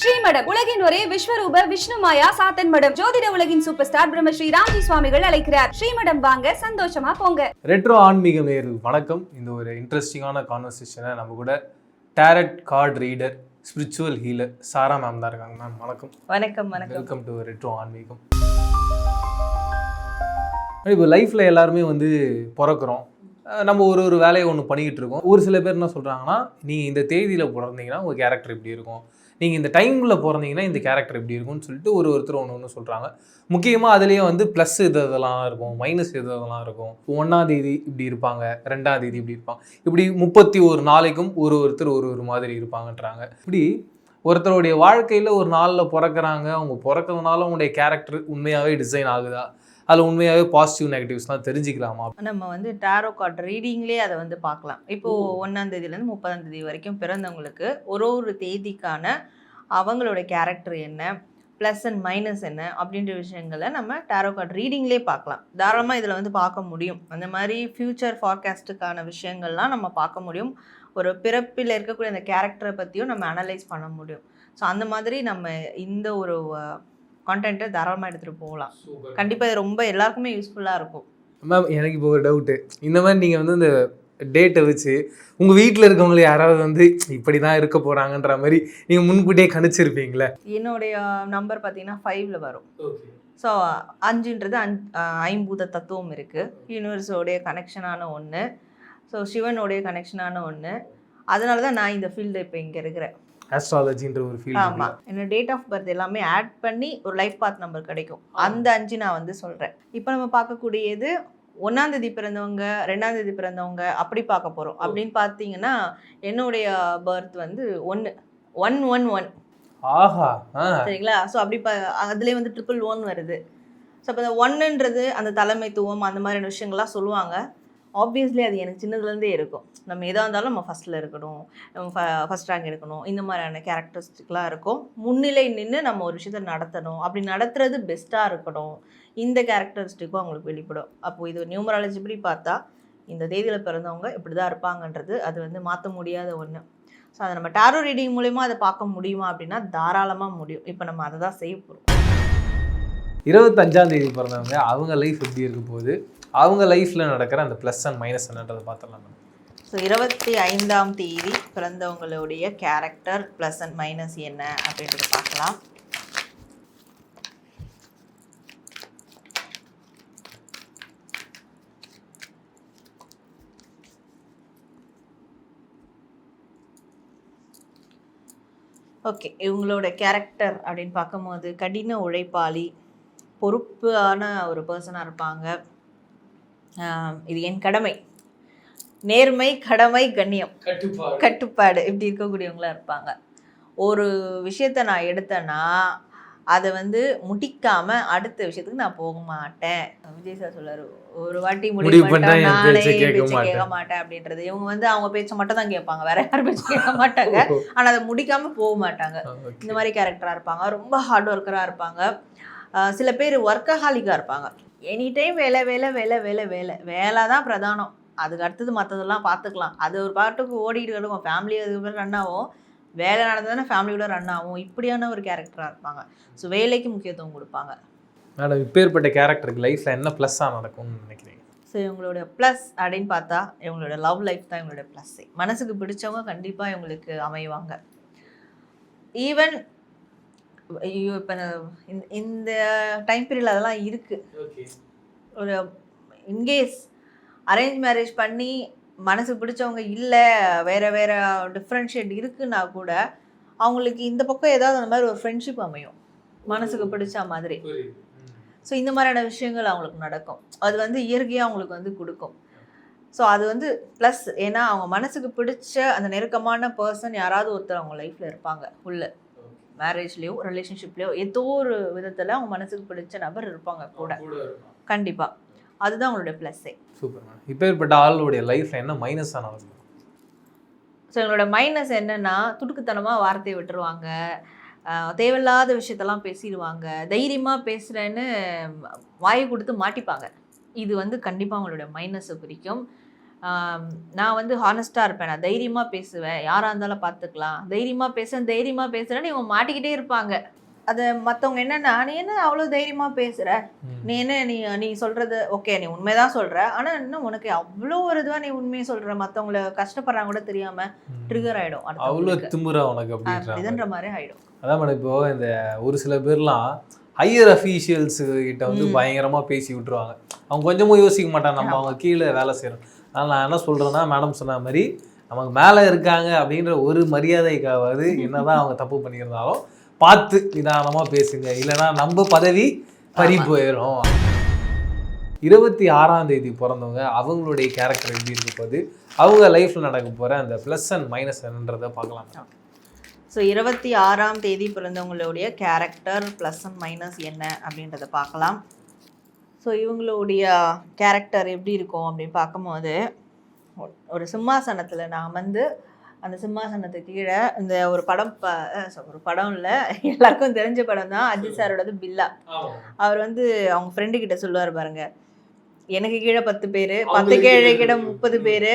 ஸ்ரீமடம் உலகின் ஒரே விஸ்வரூப விஷ்ணுமாயா சாத்தன் மடம் ஜோதிட உலகின் சூப்பர் ஸ்டார் பிரம்மஸ்ரீ ராம்ஜி சுவாமிகள் அழைக்கிறார். ஸ்ரீமடம் வாங்க, சந்தோஷமா போங்க. ரெட்ரோ ஆன்மீகம் நேயர்கள் வணக்கம். இந்த ஒரு இன்ட்ரெஸ்டிங்கான கான்வர்சேஷனை நம்ம கூட tarot card reader, spiritual healer Sara ma'am தான் இருக்காங்க. மேம் வணக்கம். வணக்கம். வணக்கம். வெல்கம் டு ரெட்ரோ ஆன்மீகம். இப்போ லைஃப்பில் எல்லாருமே பிறக்கிறோம், நம்ம ஒரு வேலையை ஒன்று பண்ணிக்கிட்டு இருக்கோம். ஒரு சில பேர் என்ன சொல்கிறாங்கன்னா, நீங்கள் இந்த தேதியில் பிறந்தீங்கன்னா உங்கள் கேரக்டர் இப்படி இருக்கும், நீங்கள் இந்த டைமில் பிறந்தீங்கன்னா இந்த கேரக்டர் எப்படி இருக்கும்னு சொல்லிட்டு ஒருத்தர் ஒன்று சொல்கிறாங்க. முக்கியமாக அதுலேயே ப்ளஸ் இதெல்லாம் இருக்கும், மைனஸ் இதெல்லாம் இருக்கும். 1ஆம் தேதி இப்படி இருப்பாங்க, 2ஆம் தேதி இப்படி இருப்பாங்க, இப்படி 31 நாளைக்கும் ஒருத்தர் ஒரு மாதிரி இருப்பாங்கன்றாங்க. இப்படி ஒருத்தருடைய வாழ்க்கையில் ஒரு நாளில் பிறக்கிறாங்க, அவங்க பிறக்கிறதுனால அவங்களுடைய கேரக்டர் உண்மையாகவே டிசைன் ஆகுதா, அதில் உண்மையாகவே பாசிட்டிவ் நெகட்டிவ்ஸ்லாம் தெரிஞ்சுக்கலாமா? நம்ம டாரோ கார்டு ரீடிங்லேயே அதை பார்க்கலாம். இப்போது 1ஆம் தேதியிலேருந்து 30ஆம் தேதி வரைக்கும் பிறந்தவங்களுக்கு ஒரு தேதிக்கான அவங்களோட கேரக்டர் என்ன, ப்ளஸ் அண்ட் மைனஸ் என்ன அப்படின்ற விஷயங்களை நம்ம டாரோ கார்டு ரீடிங்லேயே பார்க்கலாம். தாராளமாக இதில் பார்க்க முடியும். அந்த மாதிரி ஃப்யூச்சர் ஃபார்காஸ்ட்டுக்கான விஷயங்கள்லாம் நம்ம பார்க்க முடியும். ஒரு பிறப்பில் இருக்கக்கூடிய அந்த கேரக்டரை பற்றியும் நம்ம அனலைஸ் பண்ண முடியும். ஸோ அந்த மாதிரி நம்ம இந்த ஒரு கான்டென்ட்டை தாராளமாக எடுத்துகிட்டு போகலாம். கண்டிப்பாக இது ரொம்ப எல்லாருக்குமே யூஸ்ஃபுல்லாக இருக்கும். மேம், எனக்கு இப்போ ஒரு டவுட்டு. இந்த மாதிரி நீங்கள் இந்த டேட்டை வச்சு உங்கள் வீட்டில் இருக்கவங்களை யாராவது இப்படி தான் இருக்க போகிறாங்கன்ற மாதிரி நீங்கள் முன்கூட்டியே கணிச்சிருப்பீங்களே? என்னுடைய நம்பர் பார்த்தீங்கன்னா 5ல் வரும். ஸோ 5ன்றது ஐம்பூத தத்துவம் இருக்குது, யூனிவர்ஸோடைய கனெக்ஷனான ஒன்று, ஸோ சிவனுடைய கனெக்ஷனான ஒன்று. அதனால தான் நான் இந்த ஃபீல்டு இப்போ இங்கே இருக்கிறேன். ஆஸ்ட்ராலஜின்ற ஒரு ஃபீல்டு. ஆமாம், என்னோட டேட் ஆஃப் பர்த் எல்லாமே ஆட் பண்ணி ஒரு லைஃப் பாத் நம்பர் கிடைக்கும். அந்த 5 நான் சொல்கிறேன். இப்போ நம்ம பார்க்கக்கூடியது 1ஆம் தேதி பிறந்தவங்க, 2ஆம் தேதி பிறந்தவங்க அப்படி பார்க்க போகிறோம். அப்படின்னு பார்த்தீங்கன்னா என்னுடைய பர்த் 111. ஆஹா, சரிங்களா? ஸோ அப்படி அதுலேயே 111 வருது. ஸோ அப்போ அந்த 1ன்றது அந்த தலைமைத்துவம், அந்த மாதிரியான விஷயங்கள்லாம் சொல்லுவாங்க. ஆப்வியஸ்லி அது எனக்கு சின்னதுலேருந்தே இருக்கும். நம்ம எதாக இருந்தாலும் நம்ம ஃபஸ்ட்டில் இருக்கணும், நம்ம ஃபஸ்ட் ரேங்க் எடுக்கணும், இந்த மாதிரியான கேரக்டரிஸ்டிக்லாம் இருக்கும். முன்னிலை நின்று நம்ம ஒரு விஷயத்தை நடத்தணும், அப்படி நடத்துறது பெஸ்ட்டாக இருக்கணும், இந்த கேரக்டரிஸ்டிக்கும் அவங்களுக்கு வெளிப்படும். அப்போது இது நியூமராலஜி படி பார்த்தா இந்த தேதியில் பிறந்தவங்க இப்படி தான் இருப்பாங்கன்றது அது மாற்ற முடியாத ஒன்று. ஸோ அதை நம்ம டாரோ ரீடிங் மூலிமா அதை பார்க்க முடியுமா அப்படின்னா தாராளமாக முடியும். இப்போ நம்ம அதை தான் செய்ய போகிறோம். 25ஆம் தேதி பிறந்தவங்க, அவங்க லைஃப் எப்படி இருக்க போகுது, அவங்க லைஃப்பில் நடக்கிற அந்த ப்ளஸ் அண்ட் மைனஸ் என்னன்றதை பார்த்துடலாம். ஸோ 25ஆம் தேதி பிறந்தவங்களுடைய கேரக்டர் ப்ளஸ் அண்ட் மைனஸ் என்ன அப்படின்றத பார்க்கலாம். ஓகே, இவங்களோட கேரக்டர் அப்படின்னு பார்க்கும்போது கடின உழைப்பாளி, பொறுப்பான ஒரு பர்சனாக இருப்பாங்க. இது என் கடமை, நேர்மை, கடமை, கண்ணியம், கட்டுப்பாடு இப்படி இருக்கக்கூடியவங்களா இருப்பாங்க. ஒரு விஷயத்த நான் எடுத்தேன்னா அதை முடிக்காம அடுத்த விஷயத்துக்கு நான் போக மாட்டேன். விஜய் சார் சொல்றாரு, ஒரு வாட்டி முடிவு பண்ணிட்டா நானே கேட்க மாட்டேன் அப்படின்றது. இவங்க அவங்க பேச்சை மட்டும் தான் கேட்பாங்க, வேற யாரும் பேச்சு கேட்க மாட்டாங்க. ஆனா அதை முடிக்காம போக மாட்டாங்க. இந்த மாதிரி கேரக்டரா இருப்பாங்க. ரொம்ப ஹார்ட் ஒர்க்கரா இருப்பாங்க. சில பேர் ஒர்க்கஹாலிக்காக இருப்பாங்க. எனி டைம் வேலை வேலை வேலை வேலை வேலை வேலை தான் பிரதானம், அதுக்கு அடுத்தது மற்றதெல்லாம் பார்த்துக்கலாம். அது ஒரு பாட்டுக்கு ஓடிட்டு இருக்கும். ஃபேமிலி அதுக்கு ரன் ஆகும், வேலை நடந்ததுன்னா ஃபேமிலியோட ரன் ஆகும். இப்படியான ஒரு கேரக்டராக இருப்பாங்க. ஸோ வேலைக்கு முக்கியத்துவம் கொடுப்பாங்க. மேடம், இப்பேற்பட்ட கேரக்டருக்கு லைஃப்பில் என்ன ப்ளஸ்ஸாக நடக்கும்னு நினைக்கிறீங்க? ஸோ இவங்களோட ப்ளஸ் அப்படின்னு பார்த்தா இவங்களோட லவ் லைஃப் தான் இவங்களோட ப்ளஸ்ஸே. மனசுக்கு பிடிச்சவங்க கண்டிப்பாக இவங்களுக்கு அமைவாங்க. ஈவன் ஐயோ இப்போ இந்த டைம் பீரியட் அதெல்லாம் இருக்குது. ஒரு இன்கேஸ் அரேஞ்ச் மேரேஜ் பண்ணி மனசுக்கு பிடிச்சவங்க இல்லை, வேறு வேறு டிஃப்ரென்ஷியேட் இருக்குன்னா கூட அவங்களுக்கு இந்த பக்கம் ஏதாவது அந்த மாதிரி ஒரு ஃப்ரெண்ட்ஷிப் அமையும் மனசுக்கு பிடிச்ச மாதிரி. ஸோ இந்த மாதிரியான விஷயங்கள் அவங்களுக்கு நடக்கும். அது இயற்கையாக அவங்களுக்கு கொடுக்கும். ஸோ அது ப்ளஸ். ஏன்னா அவங்க மனசுக்கு பிடிச்ச அந்த நெருக்கமான பர்சன் யாராவது ஒருத்தர் அவங்க லைஃப்பில் இருப்பாங்க. உள்ள மேரேஜ்லேயோ ரிலேஷன்ஷிப்லேயோ ஏதோ ஒரு விதத்தில் அவங்க மனசுக்கு பிடிச்ச நபர் இருப்பாங்க கூட. கண்டிப்பாக அதுதான் அவங்களோட ப்ளஸ்ஸே. Super ma'am. இப்பேற்பட்ட ஆளுடைய லைஃப்பில் என்ன மைனஸாக நடக்கும்? ஸோ எங்களோட மைனஸ் என்னென்னா, துடுக்குத்தனமாக வார்த்தையை விட்டுருவாங்க, தேவையில்லாத விஷயத்தெல்லாம் பேசிடுவாங்க, தைரியமாக பேசுகிறேன்னு வாயை கொடுத்து மாட்டிப்பாங்க. இது கண்டிப்பாக அவங்களோட மைனஸை குறிக்கும். நான் வந்து ஹானஸ்ட்டாக இருப்பேன், நான் தைரியமாக பேசுவேன், யாராக இருந்தாலும் பார்த்துக்கலாம், தைரியமாக பேசுகிறேன்னு இவங்க மாட்டிக்கிட்டே இருப்பாங்க. அதை மற்றவங்க என்னன்னா, நீ என்ன அவ்வளோ தைரியமாக பேசுகிற, நீ என்ன நீ சொல்கிறது ஓகே, நீ உண்மைதான் சொல்கிற, ஆனால் இன்னும் உனக்கு அவ்வளோ ஒரு இதுவாக நீ உண்மையை சொல்கிற, மற்றவங்கள கஷ்டப்படுறாங்க கூட தெரியாமல் ட்ரிகர் ஆகிடும், அவ்வளோ திமுறா உனக்கு அப்படின்ற மாதிரி ஆகிடும். அதான் மேடம் இப்போ இந்த ஒரு சில பேர்லாம் ஹையர் அஃபீஷியல்ஸு கிட்ட வந்து பயங்கரமாக பேசி விட்டுருவாங்க. அவங்க கொஞ்சமும் யோசிக்க மாட்டாங்க, நம்ம அவங்க கீழே வேலை செய்கிறோம். அதனால் நான் என்ன சொல்கிறேன்னா, மேடம் சொன்ன மாதிரி நமக்கு மேலே இருக்காங்க அப்படின்ற ஒரு மரியாதைக்காவது என்னதான் அவங்க தப்பு பண்ணியிருந்தாலும் பார்த்து நிதானமாக பேசுங்க, இல்லைன்னா நம்ம பதவி பறி போயிடும். 26ஆம் தேதி பிறந்தவங்க அவங்களுடைய கேரக்டர் எப்படி இருக்க போது, அவங்க லைஃப்பில் நடக்க போகிற அந்த ப்ளஸ் அண்ட் மைனஸ் என்னன்றதை பார்க்கலாம். ஸோ 26ஆம் தேதி பிறந்தவங்களுடைய கேரக்டர் ப்ளஸ் அண்ட் மைனஸ் என்ன அப்படின்றத பார்க்கலாம். ஸோ இவங்களுடைய கேரக்டர் எப்படி இருக்கும் அப்படின்னு பார்க்கும்போது, ஒரு சிம்மாசனத்தில் நான் வந்து அந்த சிம்மாசனத்துக்கு கீழே இந்த ஒரு படம் ஒரு படம் இல்லை, எல்லாருக்கும் தெரிஞ்ச படம் தான், அஜித் சாரோடது பில்லா. அவர் வந்து அவங்க ஃப்ரெண்டு கிட்ட சொல்லுவார் பாருங்க, எனக்கு கீழே 10 பேர், 10 கீழே 30 பேர்,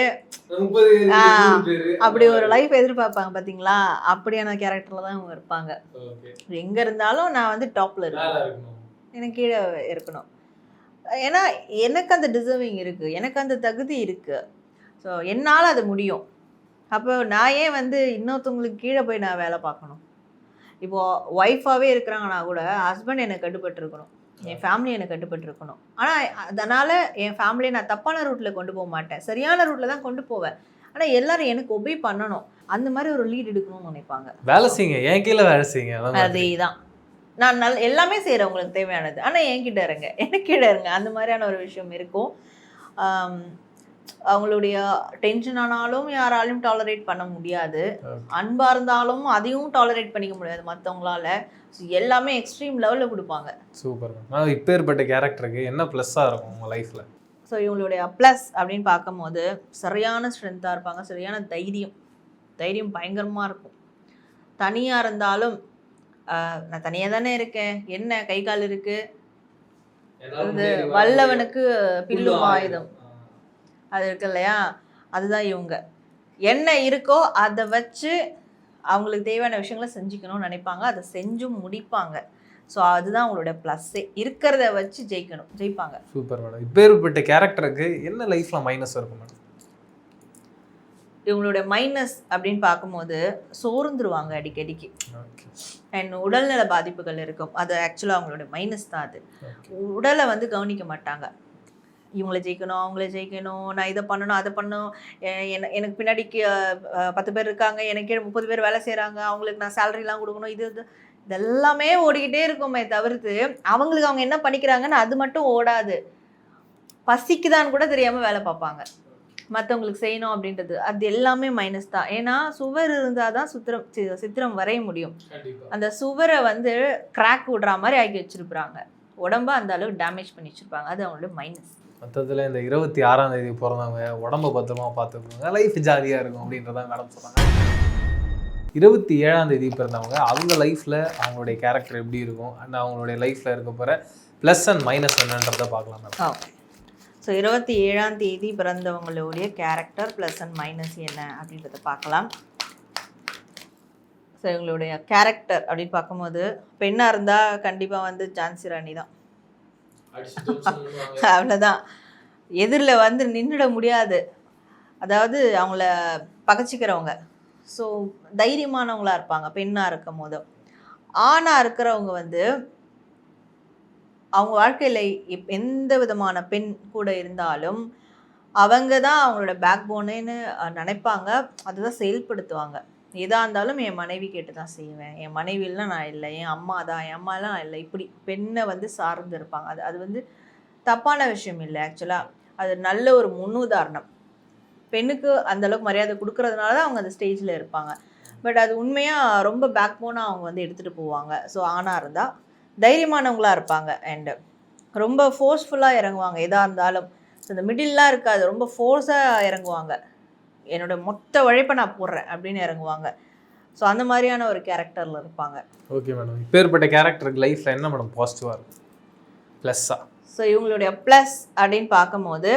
அப்படி ஒரு லைஃப் எதிர்பார்ப்பாங்க பார்த்தீங்களா. அப்படியான கேரக்டர்ல தான் அவங்க இருப்பாங்க. எங்க இருந்தாலும் நான் வந்து டாப்ல இருக்கணும், எனக்கு கீழே இருக்கணும், ஏன்னா எனக்கு அந்த டிசர்விங் இருக்கு, எனக்கு அந்த தகுதி இருக்கு, ஸோ என்னால் அது முடியும். அப்போ நான் ஏன் வந்து இன்னொருத்தவங்களுக்கு கீழே போய் நான் வேலை பார்க்கணும். இப்போது ஒய்ஃபாகவே இருக்கிறாங்கன்னா கூட ஹஸ்பண்ட் எனக்கு கட்டுப்பட்டு இருக்கணும், என் ஃபேமிலி எனக்கு கட்டுப்பட்டு இருக்கணும். ஆனால் அதனால் என் ஃபேமிலியை நான் தப்பான ரூட்டில் கொண்டு போக மாட்டேன், சரியான ரூட்டில் தான் கொண்டு போவேன். ஆனால் எல்லாரும் எனக்கு ஒபே பண்ணணும், அந்த மாதிரி ஒரு லீட் எடுக்கணும்னு நினைப்பாங்க. வேலை செய்யுங்க, என் கீழே வேலை செய்யுங்க, அதே தான். நான் எல்லாமே செய்கிறேன் உங்களுக்கு தேவையானது, ஆனால் என்கிட்ட இருங்க, எனக்கு கீழே இருங்க, அந்த மாதிரியான ஒரு விஷயம் இருக்கும். அவங்களுடைய டென்ஷன் ஆனாலும் யாராலையும் டாலரேட் பண்ண முடியாது, அன்பாக இருந்தாலும் அதையும் டாலரேட் பண்ணிக்க முடியாது மற்றவங்களால. எல்லாமே எக்ஸ்ட்ரீம் லெவலில் கொடுப்பாங்க. சூப்பர். இப்போ ஏற்பட்ட கேரக்டருக்கு என்ன ப்ளஸ்ஸாக இருக்கும் உங்கள் லைஃப்பில்? ஸோ இவங்களுடைய ப்ளஸ் அப்படின்னு பார்க்கும்போது சரியான ஸ்ட்ரென்த்தாக இருப்பாங்க, சரியான தைரியம் பயங்கரமாக இருக்கும். தனியாக இருந்தாலும் நான் தனியாக தானே இருக்கேன், என்ன கை கால் இருக்கு, இது வல்லவனுக்கு பில்லும் ஆயுதம் அது இருக்கு இல்லையா, அதுதான் இவங்க. என்ன இருக்கோ அதை வச்சு அவங்களுக்கு தேவையான விஷயங்களை செஞ்சுக்கணும்னு நினைப்பாங்க, அதை செஞ்சும் முடிப்பாங்க. ஸோ அதுதான் அவங்களோட ப்ளஸ்ஸே, இருக்கிறத வச்சு ஜெயிப்பாங்க. Super madam. இப்போ ஏற்பட்ட கேரக்டருக்கு என்ன லைஃப்பில் மைனஸ் இருக்கும் மேடம்? இவங்களுடைய மைனஸ் அப்படின்னு பார்க்கும்போது சோர்ந்துருவாங்க அடிக்கடிக்கு, அண்ட் உடல்நல பாதிப்புகள் இருக்கும். அது ஆக்சுவலாக அவங்களோட மைனஸ் தான். அது உடலை வந்து கவனிக்க மாட்டாங்க. இவங்களை ஜெயிக்கணும், அவங்கள ஜெயிக்கணும், நான் இதை பண்ணணும் அதை பண்ணணும், எனக்கு பின்னாடிக்கு 10 பேர் இருக்காங்க, எனக்கு 30 பேர் வேலை செய்கிறாங்க, அவங்களுக்கு நான் சேலரிலாம் கொடுக்கணும், இதெல்லாமே ஓடிக்கிட்டே இருக்குமே தவிர்த்து அவங்களுக்கு அவங்க என்ன பண்ணிக்கிறாங்கன்னு அது மட்டும் ஓடாது. பசிக்குதான்னு கூட தெரியாமல் வேலை பார்ப்பாங்க, மற்றவங்களுக்கு செய்யணும் அப்படின்றது. அது எல்லாமே மைனஸ் தான். ஏன்னா சுவர் இருந்தால் தான் சித்திரம் வரைய முடியும். அந்த சுவரை வந்து கிராக் விடுற மாதிரி ஆக்கி வச்சுருப்பாங்க, உடம்ப அந்த அளவுக்கு டேமேஜ் பண்ணி வச்சுருப்பாங்க. அது அவங்களோட மைனஸ். மொத்தத்தில் இந்த 26ஆம் தேதி பிறந்தவங்க உடம்ப பத்திரமா பார்த்துக்கோங்க, லைஃப் ஜாலியாக இருக்கும் அப்படின்றதான் மேடம் சொன்னாங்க. 27ஆம் தேதி பிறந்தவங்க அவங்க லைஃப்பில் அவங்களுடைய கேரக்டர் எப்படி இருக்கும், அண்ட் அவங்களுடைய லைஃப்பில் இருக்க போகிற ப்ளஸ் அண்ட் மைனஸ் என்னன்றதை பார்க்கலாம் மேடம். ஓகே. ஸோ 27ஆம் தேதி பிறந்தவங்களுடைய கேரக்டர் ப்ளஸ் அண்ட் மைனஸ் என்ன அப்படின்றத பார்க்கலாம். ஸோ இவங்களுடைய கேரக்டர் அப்படின்னு பார்க்கும்போது பெண்ணாக இருந்தால் கண்டிப்பாக வந்து ஜான்சி ராணி தான், அவ்வளோதான். எதிரில் வந்து நின்றுட முடியாது, அதாவது அவங்கள பகச்சிக்கிறவங்க. ஸோ தைரியமானவங்களாக இருப்பாங்க பெண்ணாக இருக்கும் போது. ஆணாக இருக்கிறவங்க வந்து அவங்க வாழ்க்கையில் எந்த விதமான பெண் கூட இருந்தாலும் அவங்க தான் அவங்களோட பேக் போனுன்னு நினைப்பாங்க, அதுதான் செயல்படுத்துவாங்க. எதாக இருந்தாலும் என் மனைவி கேட்டு தான் செய்வேன், என் மனைவியெல்லாம் நான் இல்லை, என் அம்மாலாம் நான் இல்லை, இப்படி பெண்ணை வந்து சார்ந்து இருப்பாங்க. அது வந்து தப்பான விஷயம் இல்லை ஆக்சுவலாக, அது நல்ல ஒரு முன்னுதாரணம். பெண்ணுக்கு அந்தளவுக்கு மரியாதை கொடுக்கறதுனால தான் அவங்க அந்த ஸ்டேஜில் இருப்பாங்க. பட் அது உண்மையாக ரொம்ப பேக் போனாக அவங்க வந்து எடுத்துகிட்டு போவாங்க. ஸோ ஆணாக இருந்தால் தைரியமானவங்களாக இருப்பாங்க, அண்டு ரொம்ப ஃபோர்ஸ்ஃபுல்லாக இறங்குவாங்க எதாக இருந்தாலும். ஸோ இந்த மிடில்லாம் இருக்காது, ரொம்ப ஃபோர்ஸாக இறங்குவாங்க, என்னோட மொத்த உழைப்பை நான் போடுறேன் அப்படின்னு இறங்குவாங்க. ஸோ அந்த மாதிரியான ஒரு கேரக்டரில் இருப்பாங்க. Okay madam. இப்பேற்பட்ட கேரக்டருக்கு லைஃப்பில் என்ன மேடம் பாசிட்டிவாக இருக்கும், ப்ளஸ்ஸாக? ஸோ இவங்களுடைய ப்ளஸ் அப்படின்னு பார்க்கும்போது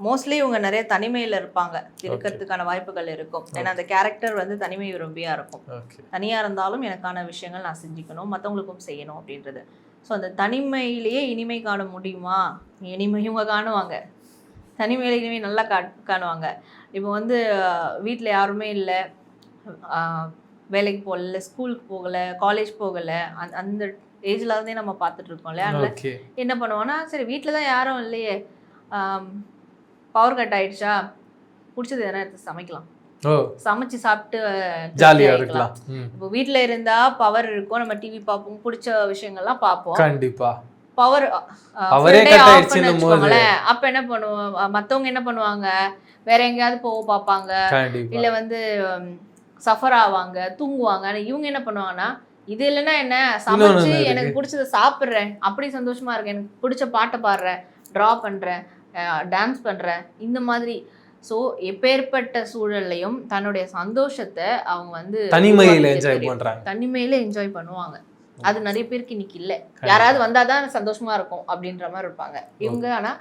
மோஸ்ட்லி இவங்க நிறைய தனிமையில் இருப்பாங்க, இருக்கிறதுக்கான வாய்ப்புகள் இருக்கும். ஏன்னா அந்த கேரக்டர் வந்து தனிமை விரும்பியாக இருக்கும். தனியாக இருந்தாலும் எனக்கான விஷயங்கள் நான் செஞ்சுக்கணும், மற்றவங்களுக்கும் செய்யணும் அப்படின்றது. ஸோ அந்த தனிமையிலேயே இனிமை காண முடியுமா? இனிமை இவங்க காணுவாங்க, தனிமையில இனிமே நல்லா காணுவாங்க. இப்போ வந்து வீட்டில் யாருமே இல்லை, வேலைக்கு போகல, ஸ்கூலுக்கு போகலை, காலேஜ் போகலை, அந்த ஏஜில் இருந்தே நம்ம பார்த்துட்டு இருக்கோம் இல்லையா. அதனால என்ன பண்ணுவோன்னா, சரி வீட்டில் தான் யாரும் இல்லையே, பவர் கட் ஆயிடுச்சா, பிடிச்சது எதனா எடுத்து சமைக்கலாம், சமைச்சு சாப்பிட்டு ஜாலியாக இருக்கலாம். இப்போ வீட்டில் இருந்தால் பவர் இருக்கும், நம்ம டிவி பார்ப்போம், பிடிச்ச விஷயங்கள்லாம் பார்ப்போம். கண்டிப்பாக பவர் அப்ப என்ன பண்ணுவோம், மத்தவங்க என்ன பண்ணுவாங்க, வேற எங்கேயாவது போக பார்ப்பாங்க, இல்ல வந்து சஃபர் ஆவாங்க, தூங்குவாங்க. ஆனா இவங்க என்ன பண்ணுவாங்கன்னா, இது இல்லைன்னா என்ன, சமைச்சு எனக்கு பிடிச்சத சாப்பிட்றேன், அப்படி சந்தோஷமா இருக்கேன், எனக்கு பிடிச்ச பாட்டை பாடுறேன், ட்ரா பண்றேன், டான்ஸ் பண்றேன், இந்த மாதிரி. ஸோ எப்பேற்பட்ட சூழல்லையும் தன்னுடைய சந்தோஷத்தை அவங்க வந்து தனிமையில என்ஜாய் பண்ணுவாங்க. அது நிறைய பேருக்கு இன்னைக்கு இல்லை. யாராவது வந்தாதான் சந்தோஷமா இருக்கும் அப்படின்ற மாதிரி இருப்பாங்க இவங்க. ஆனா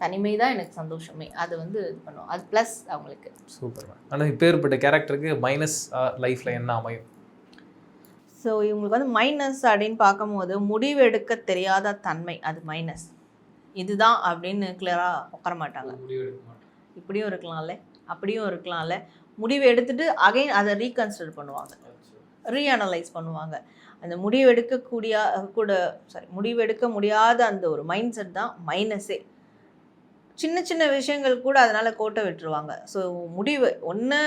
தனிமை தான் எனக்கு சந்தோஷமே, அது வந்து இது பண்ணுவோம், அது ப்ளஸ் அவங்களுக்கு. சூப்பர். ஆனால் இப்பேற்பட்ட கேரக்டருக்கு மைனஸ் லைஃப்ல என்ன அமையும்? ஸோ இவங்களுக்கு வந்து மைனஸ் அப்படின்னு பார்க்கும்போது, முடிவு எடுக்க தெரியாத தன்மை, அது மைனஸ். இதுதான் அப்படின்னு கிளியராக உட்கார மாட்டாங்க. இப்படியும் இருக்கலாம்ல, அப்படியும் இருக்கலாம்ல, முடிவு எடுத்துட்டு அகைன் அதை ரீகன்சிடர் பண்ணுவாங்க, ரீஅனலைஸ் பண்ணுவாங்க. அந்த முடிவு எடுக்க முடியாத அந்த ஒரு மைண்ட் செட் தான் மைனஸே. சின்ன சின்ன விஷயங்கள் கூட அதனால கோட்டை விட்டுருவாங்க. ஸோ முடிவு ஒன்று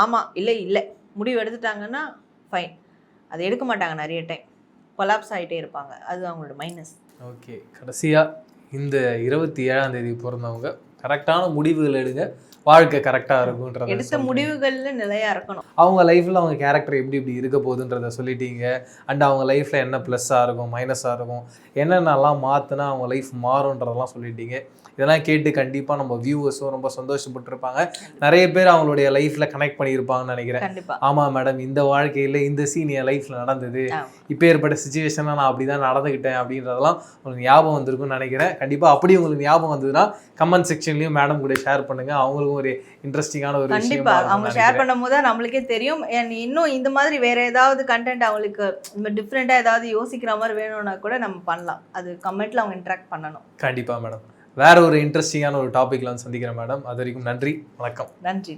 ஆமாம் இல்லை முடிவு எடுத்துட்டாங்கன்னா ஃபைன், அதை எடுக்க மாட்டாங்க, நிறைய டைம் கொலாப்ஸ் ஆகிட்டே இருப்பாங்க, அது அவங்களோட மைனஸ். ஓகே, கடைசியாக இந்த 27ஆம் தேதி பிறந்தவங்க கரெக்டான முடிவுகள் எடுங்க, வாழ்க்கை கரெக்டாக இருக்கும்ன்றது. எடுத்த முடிவுகளில் நிலையாக இருக்கணும். அவங்க லைஃப்பில் அவங்க கேரக்டர் எப்படி இருக்க போகுதுன்றதை சொல்லிட்டீங்க. அண்ட் அவங்க லைஃப்பில் என்ன ப்ளஸ்ஸாக இருக்கும், மைனஸாக இருக்கும், என்னென்னலாம் மாற்றினா அவங்க லைஃப் மாறுன்றதெல்லாம் சொல்லிட்டீங்க. இதெல்லாம் கேட்டு கண்டிப்பாக நம்ம வியூவர்ஸும் ரொம்ப சந்தோஷப்பட்டிருப்பாங்க. நிறைய பேர் அவங்களுடைய லைஃப்பில் கனெக்ட் பண்ணியிருப்பாங்கன்னு நினைக்கிறேன். ஆமாம் மேடம், இந்த வாழ்க்கையில் இந்த சீன் என் லைஃப்பில் நடந்தது, இப்போ ஏற்பட்ட சுச்சுவேஷனில் நான் அப்படி தான் நடந்துக்கிட்டேன் அப்படின்றதெல்லாம் உங்களுக்கு ஞாபகம் வந்திருக்குன்னு நினைக்கிறேன். கண்டிப்பாக அப்படி உங்களுக்கு ஞாபகம் வந்ததுன்னா கமெண்ட் செக்ஷன்லையும் மேடம் கூட ஷேர் பண்ணுங்கள். அவங்களுக்கும் ஒரு இன்ட்ரெஸ்டிங்கான ஒரு விஷயம் அவங்க ஷேர் பண்ணும் போது நம்மளுக்கே தெரியும். இன்னும் இந்த மாதிரி வேற ஏதாவது கண்டென்ட் அவங்களுக்கு டிஃப்ரெண்ட்டாக ஏதாவது யோசிக்கிற மாதிரி வேணும்னா கூட நம்ம பண்ணலாம். அது கமெண்ட்ல அவங்க இன்ட்ராக்ட் பண்ணணும். கண்டிப்பாக மேடம். வேற ஒரு இன்ட்ரெஸ்டிங்கான ஒரு டாபிக்ல வந்து சந்திக்கிறேன் மேடம். அது வரைக்கும் நன்றி, வணக்கம். நன்றி.